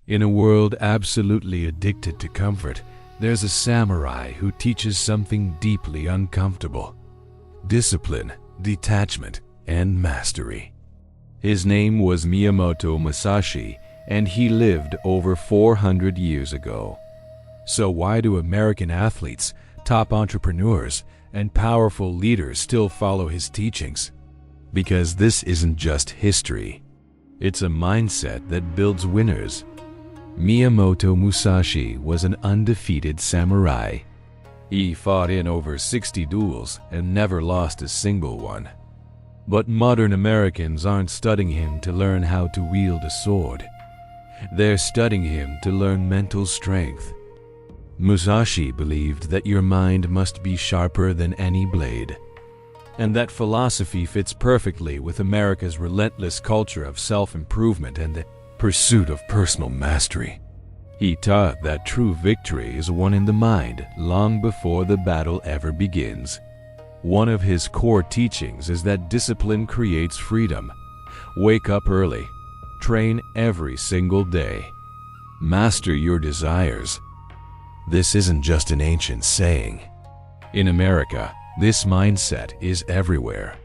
In a world absolutely addicted to comfort, there's a samurai who teaches something deeply uncomfortable: discipline, detachment, and mastery. His name was Miyamoto Musashi, and he lived over 400 years ago. So why do American athletes, top entrepreneurs, and powerful leaders still follow his teachings? Because this isn't just history. It's a mindset that builds winners. Miyamoto Musashi was an undefeated samurai. He fought in over 60 duels and never lost a single one. But modern Americans aren't studying him to learn how to wield a sword. They're studying him to learn mental strength. Musashi believed that your mind must be sharper than any blade. And that philosophy fits perfectly with America's relentless culture of self-improvement and the pursuit of personal mastery. He taught that true victory is won in the mind long before the battle ever begins. One of his core teachings is that discipline creates freedom. Wake up early. Train every single day. Master your desires. This isn't just an ancient saying. In America, this mindset is everywhere.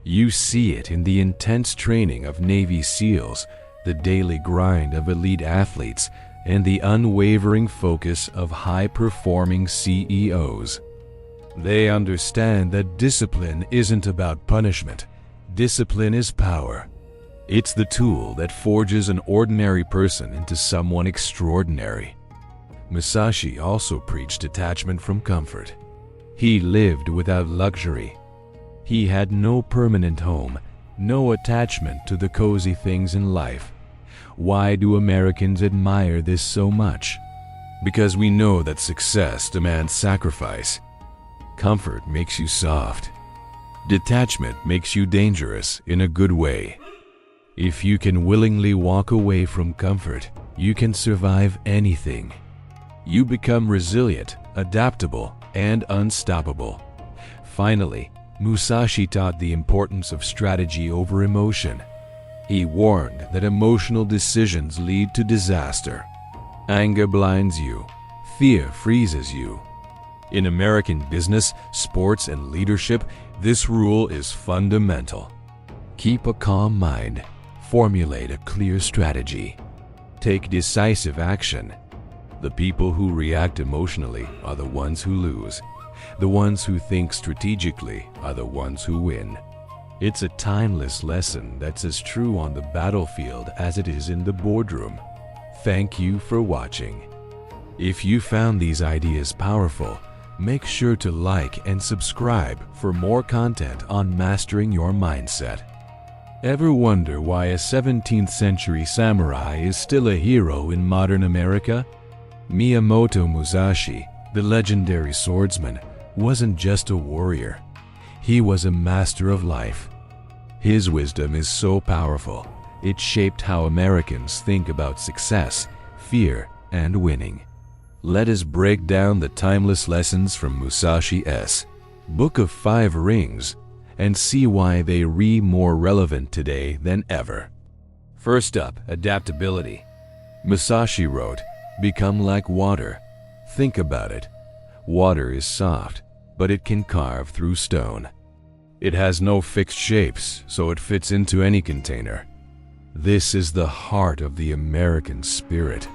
You see it in the intense training of Navy SEALs, the daily grind of elite athletes, and the unwavering focus of high-performing CEOs. They understand that discipline isn't about punishment. Discipline is power. It's the tool that forges an ordinary person into someone extraordinary. Musashi also preached detachment from comfort. He lived without luxury. He had no permanent home, no attachment to the cozy things in life. Why do Americans admire this so much? Because we know that success demands sacrifice. Comfort makes you soft. Detachment makes you dangerous in a good way. If you can willingly walk away from comfort, you can survive anything. You become resilient, adaptable, and unstoppable. Finally, Musashi taught the importance of strategy over emotion. He warned that emotional decisions lead to disaster. Anger blinds you. Fear freezes you. In American business, sports, and leadership, this rule is fundamental. Keep a calm mind. Formulate a clear strategy. Take decisive action. The people who react emotionally are the ones who lose. The ones who think strategically are the ones who win. It's a timeless lesson that's as true on the battlefield as it is in the boardroom. Thank you for watching. If you found these ideas powerful, make sure to like and subscribe for more content on mastering your mindset. Ever wonder why a 17th century samurai is still a hero in modern America? Miyamoto Musashi, the legendary swordsman, wasn't just a warrior. He was a master of life. His wisdom is so powerful, it shaped how Americans think about success, fear, and winning. Let us break down the timeless lessons from Musashi's Book of Five Rings and see why they are more relevant today than ever. First up, adaptability. Musashi wrote, "Become like water." Think about it. Water is soft, but it can carve through stone. It has no fixed shapes, so it fits into any container. This is the heart of the American spirit.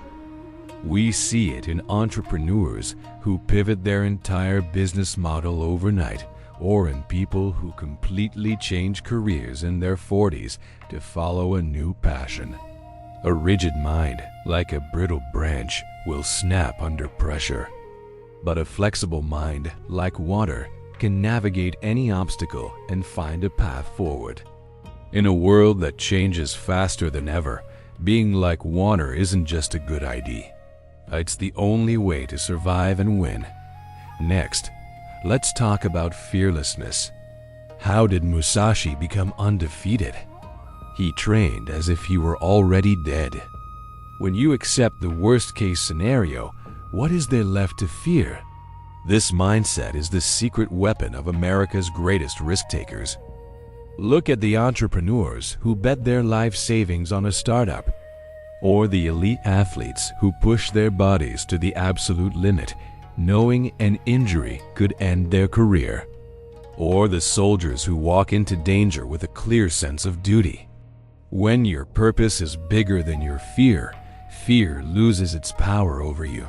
We see it in entrepreneurs who pivot their entire business model overnight, or in people who completely change careers in their 40s to follow a new passion. A rigid mind, like a brittle branch, will snap under pressure. But a flexible mind, like water, can navigate any obstacle and find a path forward. In a world that changes faster than ever, being like water isn't just a good idea. It's the only way to survive and win. Next, let's talk about fearlessness. How did Musashi become undefeated? He trained as if he were already dead. When you accept the worst-case scenario, what is there left to fear? This mindset is the secret weapon of America's greatest risk-takers. Look at the entrepreneurs who bet their life savings on a startup. or the elite athletes who push their bodies to the absolute limit, knowing an injury could end their career, or the soldiers who walk into danger with a clear sense of duty. When your purpose is bigger than your fear, fear loses its power over you.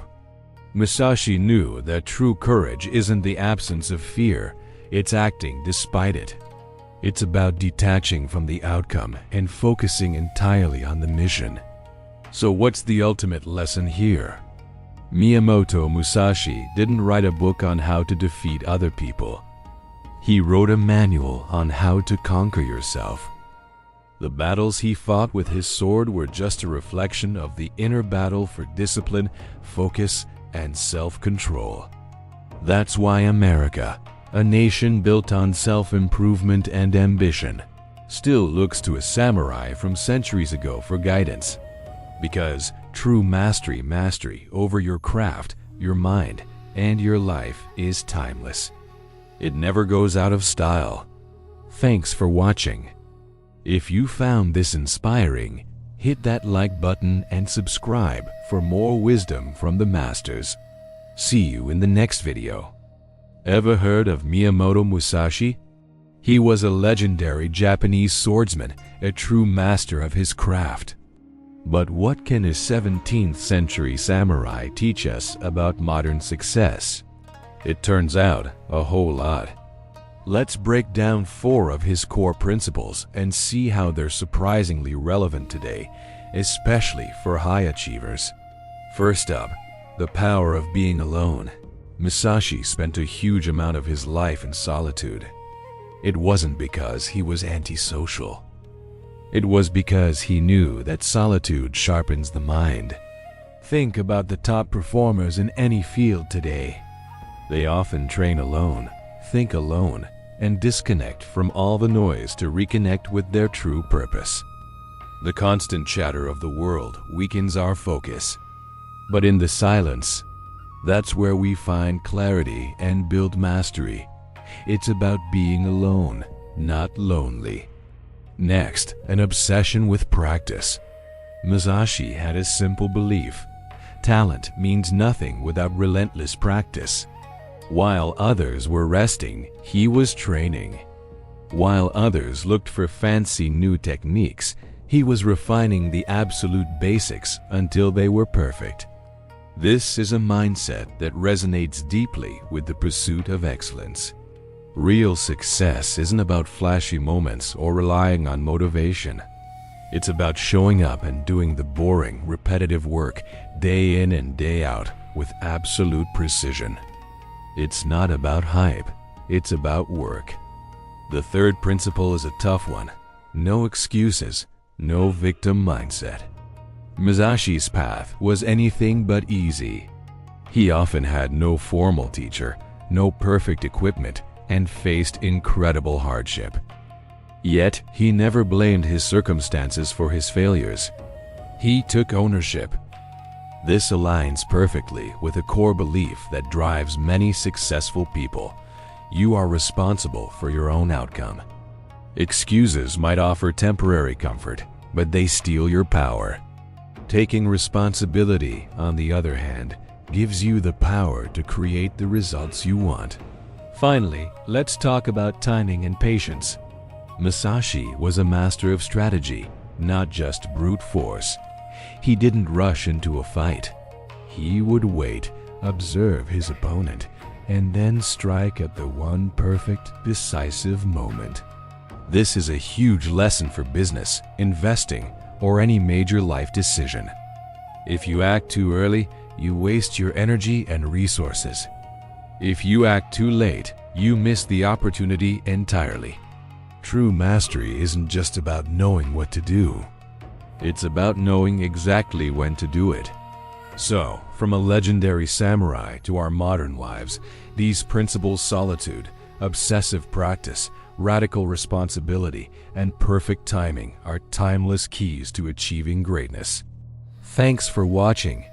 Musashi knew that true courage isn't the absence of fear, it's acting despite it. It's about detaching from the outcome and focusing entirely on the mission. So what's the ultimate lesson here? Miyamoto Musashi didn't write a book on how to defeat other people. He wrote a manual on how to conquer yourself. The battles he fought with his sword were just a reflection of the inner battle for discipline, focus, and self-control. That's why America, a nation built on self-improvement and ambition, still looks to a samurai from centuries ago for guidance. Because true mastery over your craft, your mind, and your life is timeless. It never goes out of style. Thanks for watching. If you found this inspiring, hit that like button and subscribe for more wisdom from the masters. See you in the next video. Ever heard of Miyamoto Musashi? He was a legendary Japanese swordsman, a true master of his craft. But what can a 17th century samurai teach us about modern success? It turns out a whole lot. Let's break down 4 of his core principles and see how they're surprisingly relevant today, especially for high achievers. First up, the power of being alone. Musashi spent a huge amount of his life in solitude. It wasn't because he was antisocial. It was because he knew that solitude sharpens the mind. Think about the top performers in any field today. They often train alone, think alone, and disconnect from all the noise to reconnect with their true purpose. The constant chatter of the world weakens our focus. But in the silence, that's where we find clarity and build mastery. It's about being alone, not lonely. Next, an obsession with practice. Musashi had a simple belief: talent means nothing without relentless practice. While others were resting, he was training. While others looked for fancy new techniques, he was refining the absolute basics until they were perfect. This is a mindset that resonates deeply with the pursuit of excellence. Real success isn't about flashy moments or relying on motivation. It's about showing up and doing the boring, repetitive work day in and day out with absolute precision. It's not about hype, it's about work. The third principle is a tough one. No excuses, no victim mindset. Musashi's path was anything but easy. He often had no formal teacher, no perfect equipment, and faced incredible hardship. Yet, he never blamed his circumstances for his failures. He took ownership. This aligns perfectly with a core belief that drives many successful people. You are responsible for your own outcome. Excuses might offer temporary comfort, but they steal your power. Taking responsibility, on the other hand, gives you the power to create the results you want. Finally, let's talk about timing and patience. Musashi was a master of strategy, not just brute force. He didn't rush into a fight. He would wait, observe his opponent, and then strike at the one perfect, decisive moment. This is a huge lesson for business, investing, or any major life decision. If you act too early, you waste your energy and resources. If you act too late, you miss the opportunity entirely. True mastery isn't just about knowing what to do. It's about knowing exactly when to do it. So, from a legendary samurai to our modern lives, these principles: solitude, obsessive practice, radical responsibility, and perfect timing are timeless keys to achieving greatness. Thanks for watching.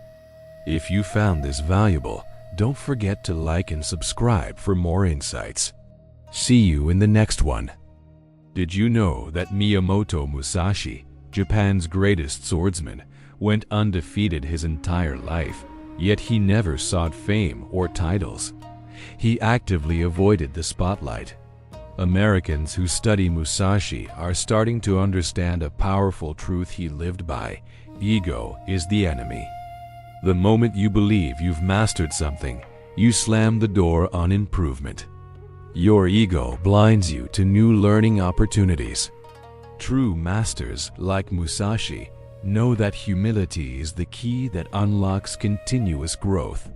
If you found this valuable, don't forget to like and subscribe for more insights. See you in the next one. Did you know that Miyamoto Musashi, Japan's greatest swordsman, went undefeated his entire life, yet he never sought fame or titles. He actively avoided the spotlight. Americans who study Musashi are starting to understand a powerful truth he lived by: ego is the enemy. The moment you believe you've mastered something, you slam the door on improvement. Your ego blinds you to new learning opportunities. True masters, like Musashi, know that humility is the key that unlocks continuous growth.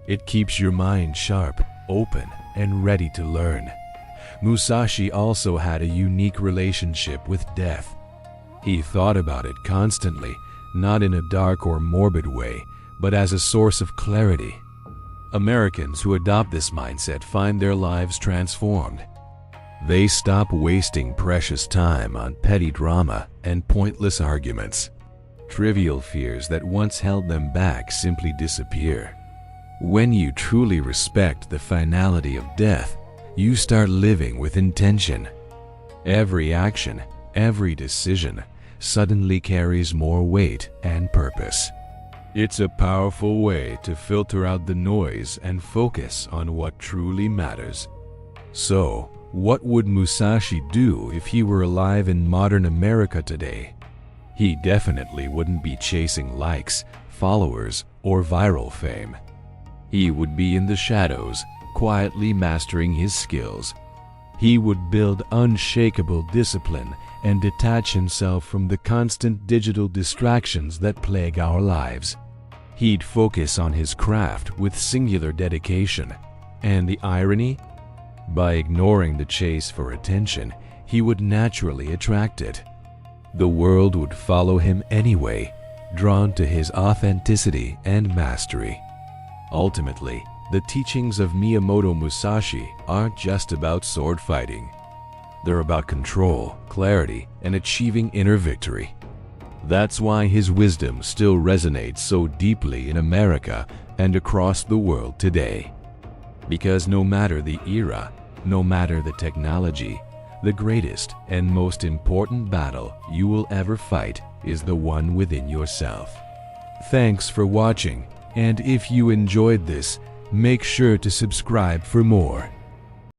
It keeps your mind sharp, open, and ready to learn. Musashi also had a unique relationship with death. He thought about it constantly, not in a dark or morbid way, but as a source of clarity. Americans who adopt this mindset find their lives transformed. They stop wasting precious time on petty drama and pointless arguments. Trivial fears that once held them back simply disappear. When you truly respect the finality of death, you start living with intention. Every action, every decision, suddenly carries more weight and purpose. It's a powerful way to filter out the noise and focus on what truly matters. So, what would Musashi do if he were alive in modern America today? He definitely wouldn't be chasing likes, followers, or viral fame. He would be in the shadows, quietly mastering his skills. He would build unshakable discipline and detach himself from the constant digital distractions that plague our lives. He'd focus on his craft with singular dedication. And the irony? By ignoring the chase for attention, he would naturally attract it. The world would follow him anyway, drawn to his authenticity and mastery. Ultimately, the teachings of Miyamoto Musashi aren't just about sword fighting. They're about control, clarity, and achieving inner victory. That's why his wisdom still resonates so deeply in America and across the world today. Because no matter the era, no matter the technology, the greatest and most important battle you will ever fight is the one within yourself. Thanks for watching, and if you enjoyed this, make sure to subscribe for more.